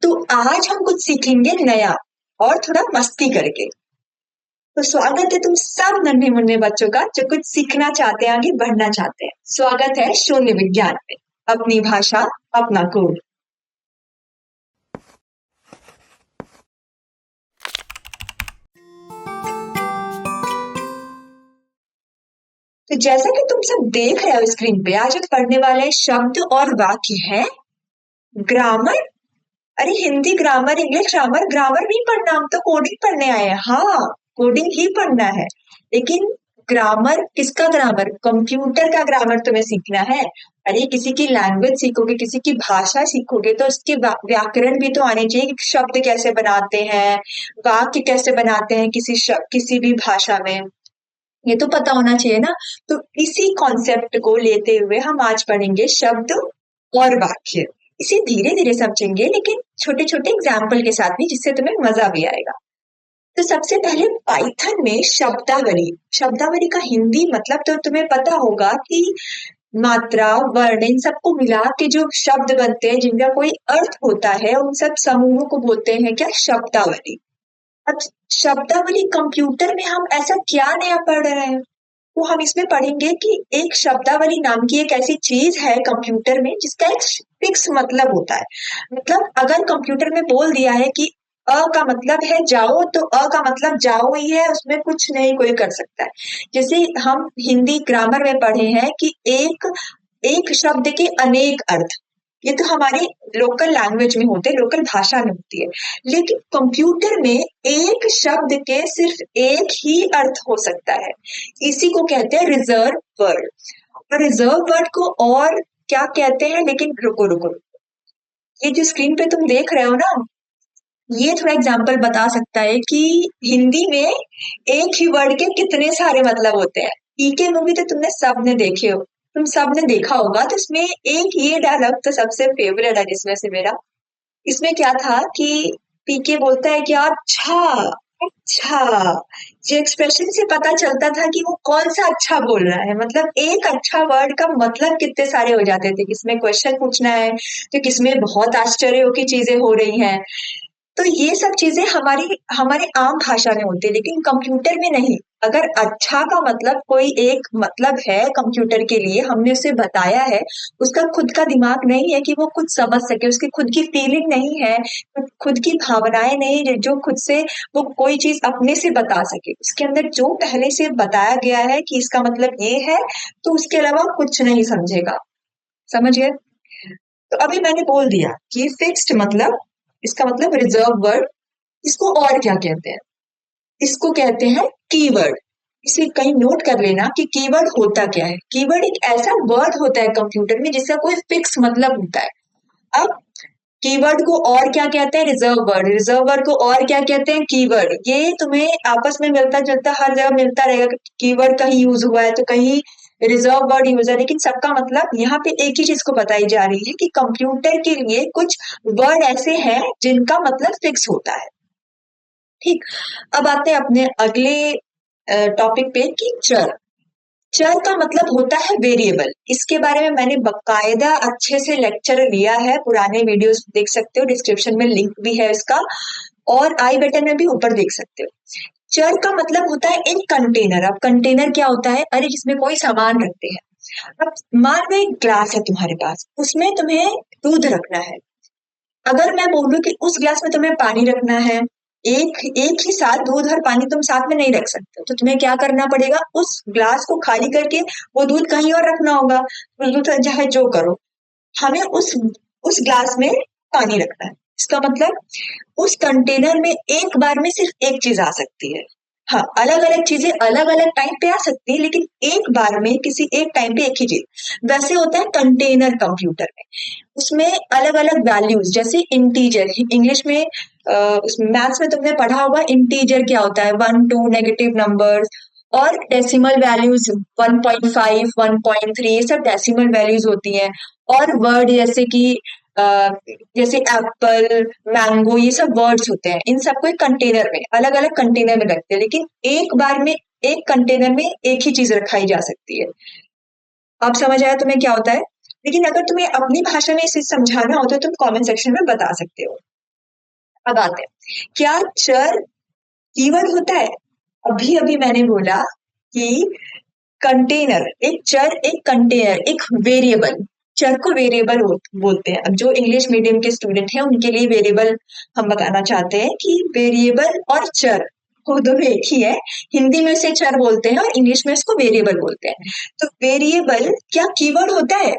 तो आज हम कुछ सीखेंगे नया और थोड़ा मस्ती करके। तो स्वागत है तुम सब नन्हे मुन्ने बच्चों का जो कुछ सीखना चाहते हैं, आगे बढ़ना चाहते हैं। स्वागत है शून्य विज्ञान में। अपनी भाषा, अपना कोड। तो जैसा कि तुम सब देख रहे हो स्क्रीन पे, आज हम पढ़ने वाले शब्द और वाक्य है ग्रामर। अरे Hindi grammar, English grammar, grammar नहीं पढ़ना, हम तो कोडिंग पढ़ने आए हैं। हाँ, कोडिंग ही पढ़ना है, लेकिन ग्रामर किसका ग्रामर? कंप्यूटर का ग्रामर तुम्हें सीखना है। अरे किसी की लैंग्वेज सीखोगे, किसी की भाषा सीखोगे तो उसके व्याकरण भी तो आने चाहिए कि शब्द कैसे बनाते हैं, वाक्य कैसे बनाते हैं किसी भी भाषा में, ये तो पता होना चाहिए ना। तो इसी कॉन्सेप्ट को लेते हुए हम आज पढ़ेंगे शब्द और वाक्य। इसे धीरे धीरे समझेंगे, लेकिन छोटे छोटे एग्जाम्पल के साथ भी, जिससे तुम्हें मजा भी आएगा। तो सबसे पहले पाइथन में शब्दावली। शब्दावली का हिंदी मतलब तो तुम्हें पता होगा कि मात्रा, वर्ण, इन सबको मिला के जो शब्द बनते हैं, जिनका कोई अर्थ होता है, उन सब समूहों को बोलते हैं क्या? शब्दावली। अब शब्दावली कंप्यूटर में हम ऐसा क्या नया पढ़ रहे हैं? वो हम इसमें पढ़ेंगे कि एक शब्दावली नाम की एक ऐसी चीज है कंप्यूटर में जिसका एक फिक्स मतलब होता है। मतलब अगर कंप्यूटर में बोल दिया है कि अ का मतलब है जाओ, तो अ का मतलब जाओ ही है, उसमें कुछ नहीं कोई कर सकता है। जैसे हम हिंदी ग्रामर में पढ़े हैं कि एक एक शब्द के अनेक अर्थ, ये तो हमारी लोकल लैंग्वेज में होते हैं, लोकल भाषा में होती है। लेकिन कंप्यूटर में एक शब्द के सिर्फ एक ही अर्थ हो सकता है। इसी को कहते हैं रिजर्व वर्ड। और रिजर्व वर्ड को और क्या कहते हैं? लेकिन रुको रुको रुको। ये जो स्क्रीन पे तुम देख रहे हो ना, ये थोड़ा एग्जाम्पल बता सकता है कि हिंदी में एक ही वर्ड के कितने सारे मतलब होते हैं। पीके मूवी तो तुमने सबने देखे हो, तुम सबने देखा होगा। तो इसमें एक ये डायलॉग तो सबसे फेवरेट है जिसमें से मेरा। इसमें क्या था कि पीके बोलता है कि अच्छा, अच्छा। ये एक्सप्रेशन से पता चलता था कि वो कौन सा अच्छा बोल रहा है। मतलब एक अच्छा वर्ड का मतलब कितने सारे हो जाते थे। किसमें क्वेश्चन पूछना है, तो किसमें बहुत आश्चर्य की चीजें हो रही हैं। तो ये सब चीजें हमारी हमारे आम भाषा में होती है, लेकिन कंप्यूटर में नहीं। अगर अच्छा का मतलब कोई एक मतलब है कंप्यूटर के लिए, हमने उसे बताया है, उसका खुद का दिमाग नहीं है कि वो कुछ समझ सके, उसकी खुद की फीलिंग नहीं है, खुद की भावनाएं नहीं है जो खुद से वो कोई चीज अपने से बता सके। उसके अंदर जो पहले से बताया गया है कि इसका मतलब ये है, तो उसके अलावा कुछ नहीं समझेगा। समझ गए? तो अभी मैंने बोल दिया कि फिक्स्ड मतलब, इसका मतलब रिजर्व वर्ड। इसको और क्या कहते हैं? इसको कहते हैं कीवर्ड। इसे कहीं नोट कर लेना कि कीवर्ड होता क्या है। कीवर्ड एक ऐसा वर्ड होता है कंप्यूटर में जिसका कोई फिक्स मतलब होता है। अब कीवर्ड को और क्या कहते हैं? Reserve word. रिजर्व वर्ड को और क्या कहते हैं? कीवर्ड। ये तुम्हें आपस में मिलता जुलता हर जगह मिलता रहेगा। कीवर्ड कहीं यूज हुआ है तो कहीं रिजर्व वर्ड यूज है, लेकिन सबका मतलब यहाँ पे एक ही चीज को बताई जा रही है कि कंप्यूटर के लिए कुछ वर्ड ऐसे हैं जिनका मतलब फिक्स होता है। ठीक। अब आते हैं अपने अगले टॉपिक पे कि चर। चर का मतलब होता है वेरिएबल। इसके बारे में मैंने बकायदा अच्छे से लेक्चर लिया है, पुराने वीडियोस देख सकते हो, डिस्क्रिप्शन में लिंक भी है इसका, और आई बटन में भी ऊपर देख सकते हो। चर का मतलब होता है एक कंटेनर। अब कंटेनर क्या होता है? अरे जिसमें कोई सामान रखते हैं। अब मान लो एक ग्लास है तुम्हारे पास, उसमें तुम्हें दूध रखना है। अगर मैं बोलूं कि उस ग्लास में तुम्हें पानी रखना है, एक एक ही साथ दूध और पानी तुम साथ में नहीं रख सकते, तो तुम्हें क्या करना पड़ेगा? उस ग्लास को खाली करके वो दूध कहीं और रखना होगा। उस दूध चाहे जो करो, हमें उस ग्लास में पानी रखना है। इसका मतलब उस कंटेनर में एक बार में सिर्फ एक चीज आ सकती है। हाँ, अलग अलग चीजें अलग अलग टाइम पे आ सकती है, लेकिन एक बार में किसी एक टाइम पे एक ही चीज। वैसे होता है कंटेनर कंप्यूटर में। उसमें अलग अलग वैल्यूज, जैसे इंटीजर इंग्लिश में, मैथ्स में तुमने पढ़ा होगा इंटीजर क्या होता है, 1 2 नेगेटिव नंबर्स। और डेसिमल वैल्यूज 1.5 1.3, ये सब डेसिमल वैल्यूज होती हैं। और वर्ड जैसे कि जैसे एप्पल, मैंगो, ये सब वर्ड्स होते हैं। इन सबको एक कंटेनर में, अलग अलग कंटेनर में रखते हैं, लेकिन एक बार में एक कंटेनर में एक ही चीज रखाई जा सकती है। अब समझ आया तुम्हें क्या होता है? लेकिन अगर तुम्हें अपनी भाषा में इसे समझाना हो तो तुम कमेंट सेक्शन में बता सकते हो। अब आते हैं, क्या चर कीवर्ड होता है? अभी अभी मैंने बोला कि कंटेनर, एक चर, एक कंटेनर, एक वेरिएबल। चर को वेरिएबल बोलते हैं। अब जो इंग्लिश मीडियम के स्टूडेंट हैं उनके लिए वेरिएबल हम बताना चाहते हैं कि वेरिएबल और चर वो दोनों एक ही है। हिंदी में उसे चर बोलते हैं और इंग्लिश में उसको वेरिएबल बोलते हैं। तो वेरिएबल क्या कीवर्ड होता है?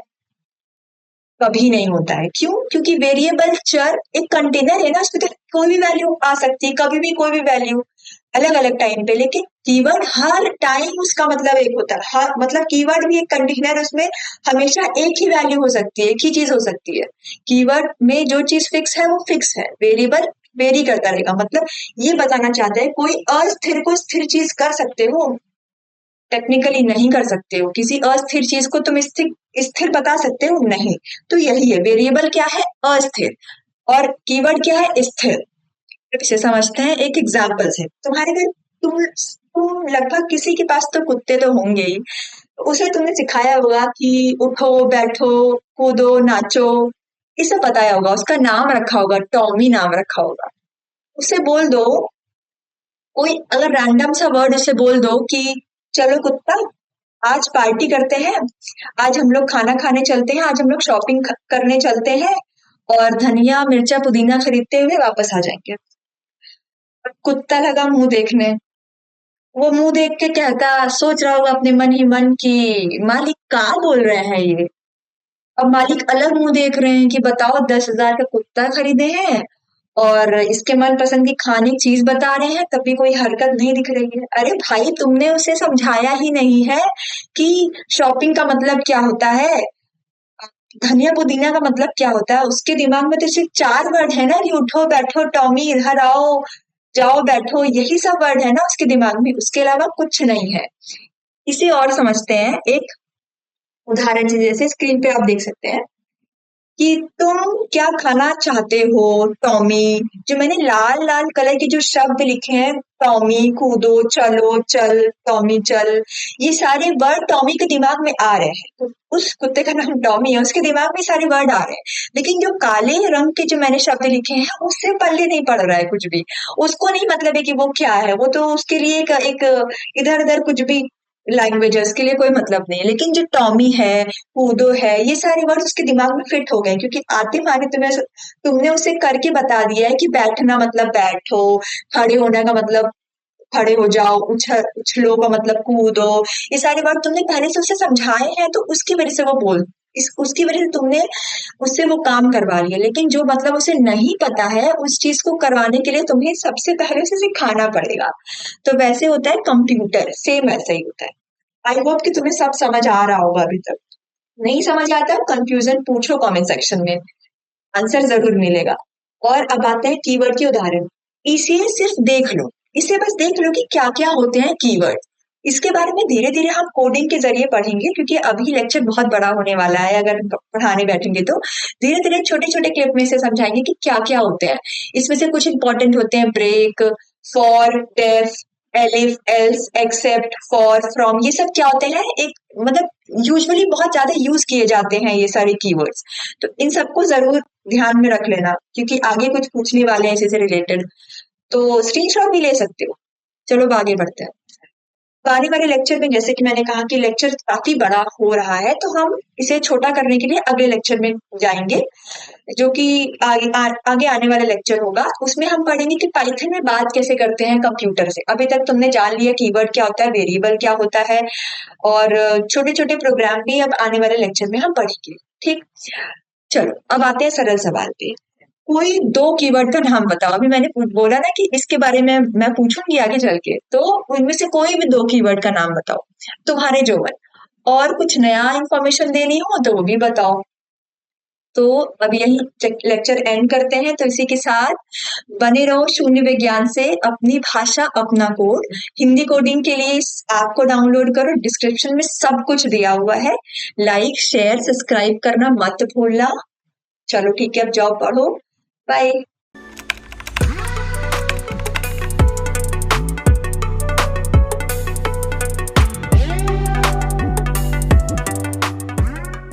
कभी नहीं होता है। क्यों? क्योंकि वेरिएबल चर एक कंटेनर है ना, उसमें तो कोई भी वैल्यू आ सकती है, कभी भी कोई भी वैल्यू, अलग अलग टाइम पे। लेकिन कीवर्ड हर टाइम उसका मतलब एक होता है। हर मतलब कीवर्ड भी एक कंटेनर, उसमें हमेशा एक ही वैल्यू हो सकती है, एक ही चीज हो सकती है। कीवर्ड में जो चीज फिक्स है वो फिक्स है, वेरिएबल वेरी करता रहेगा। मतलब ये बताना चाहता है कोई अस्थिर को स्थिर चीज कर सकते हो, टेक्निकली नहीं कर सकते हो। किसी अस्थिर चीज को तुम स्थिर स्थिर बता सकते हो? नहीं। तो यही है, वेरिएबल क्या है? अस्थिर। और कीवर्ड क्या है? स्थिर। इसे समझते हैं एक एग्जाम्पल से। तुम्हारे घर तुम लगभग किसी के पास तो कुत्ते तो होंगे ही। उसे तुमने सिखाया होगा कि उठो बैठो कूदो नाचो, ये सब बताया होगा, उसका नाम रखा होगा, टॉमी नाम रखा होगा। उसे बोल दो, कोई अगर रैंडम सा वर्ड उसे बोल दो कि चलो कुत्ता आज पार्टी करते हैं, आज हम लोग खाना खाने चलते हैं, आज हम लोग शॉपिंग करने चलते हैं और धनिया मिर्चा पुदीना खरीदते हुए वापस आ जाएंगे। कुत्ता लगा मुंह देखने, वो मुंह देख के कहता, सोच रहा होगा अपने मन ही मन की मालिक क्या बोल रहे हैं ये। अब मालिक अलग मुंह देख रहे हैं कि बताओ 10,000 का कुत्ता खरीदे हैं और इसके मनपसंद की खाने की चीज बता रहे हैं, तब भी कोई हरकत नहीं दिख रही है। अरे भाई, तुमने उसे समझाया ही नहीं है कि शॉपिंग का मतलब क्या होता है, धनिया पुदीना का मतलब क्या होता है। उसके दिमाग में तो सिर्फ 4 वर्ड है ना, कि उठो बैठो टॉमी इधर आओ, जाओ बैठो, यही सब वर्ड है ना उसके दिमाग में, उसके अलावा कुछ नहीं है। इसे और समझते हैं एक उदाहरण से, जैसे स्क्रीन पे आप देख सकते हैं कि तुम क्या खाना चाहते हो टॉमी। जो मैंने लाल लाल कलर के जो शब्द लिखे हैं, टॉमी कूदो चलो चल टॉमी चल, ये सारे वर्ड टॉमी के दिमाग में आ रहे हैं। तो उस कुत्ते का नाम टॉमी है, उसके दिमाग में सारे वर्ड आ रहे हैं। लेकिन जो काले रंग के जो मैंने शब्द लिखे हैं उससे पल्ले नहीं पड़ रहा है कुछ भी। उसको नहीं मतलब है कि वो क्या है, वो तो उसके लिए एक इधर उधर कुछ भी लैंग्वेजेस के लिए कोई मतलब नहीं है। लेकिन जो टॉमी है, कूदो है, ये सारे वर्ड उसके दिमाग में फिट हो गए, क्योंकि आते माने तुमने उसे करके बता दिया है कि बैठना मतलब बैठो, खड़े होने का मतलब खड़े हो जाओ, उछलो का मतलब कूदो। ये सारे वर्ड तुमने पहले से उसे समझाए हैं, तो उसकी वजह से वो बोल इस उसकी वजह से तुमने उससे वो काम करवा लिया। लेकिन जो मतलब उसे नहीं पता है, उस चीज को करवाने के लिए तुम्हें सबसे पहले उसे सिखाना पड़ेगा। तो वैसे होता है कंप्यूटर, सेम ऐसा ही होता है। आई होप कि तुम्हें सब समझ आ रहा होगा अभी तक। नहीं समझ आता, कंफ्यूजन पूछो कमेंट सेक्शन में, आंसर जरूर मिलेगा। और अब आते हैं कीवर्ड के उदाहरण। इसे सिर्फ देख लो, इसे बस देख लो कि क्या क्या होते हैं कीवर्ड। इसके बारे में धीरे धीरे हम कोडिंग के जरिए पढ़ेंगे, क्योंकि अभी लेक्चर बहुत बड़ा होने वाला है। अगर पढ़ाने बैठेंगे तो धीरे धीरे छोटे छोटे क्लिप में से समझाएंगे कि क्या क्या होते हैं। इसमें से कुछ इंपॉर्टेंट होते हैं, ब्रेक, फॉर, डेफ, एलिफ, एल्स, एक्सेप्ट, फॉर, फ्रॉम, ये सब क्या होते हैं, एक मतलब यूजुअली बहुत ज्यादा यूज किए जाते हैं ये सारे कीवर्ड्स। तो इन सबको जरूर ध्यान में रख लेना, क्योंकि आगे कुछ पूछने वाले हैं इसी से रिलेटेड। तो स्क्रीनशॉट भी ले सकते हो। चलो अब आगे बढ़ते हैं। तो आने वाले लेक्चर में, जैसे कि मैंने कहा कि लेक्चर काफी बड़ा हो रहा है, तो हम इसे छोटा करने के लिए अगले लेक्चर में जाएंगे, जो कि आगे आने वाला लेक्चर होगा। उसमें हम पढ़ेंगे कि पाइथन में बात कैसे करते हैं कंप्यूटर से। अभी तक तुमने जान लिया कीवर्ड क्या होता है, वेरिएबल क्या होता है, और छोटे छोटे प्रोग्राम भी अब आने वाले लेक्चर में हम पढ़ेंगे। ठीक, चलो अब आते हैं सरल सवाल पे। कोई 2 कीवर्ड का नाम बताओ। अभी मैंने बोला ना कि इसके बारे में मैं पूछूंगी आगे चल के, तो उनमें से कोई भी 2 कीवर्ड का नाम बताओ, तुम्हारे जो मन। और कुछ नया इंफॉर्मेशन देनी हो तो वो भी बताओ। तो अब यही लेक्चर एंड करते हैं। तो इसी के साथ बने रहो शून्य विज्ञान से, अपनी भाषा अपना कोड। हिंदी कोडिंग के लिए इस ऐप को डाउनलोड करो, डिस्क्रिप्शन में सब कुछ दिया हुआ है। लाइक शेयर सब्सक्राइब करना मत भूलना। चलो ठीक है, अब जाओ पढ़ो। बाय।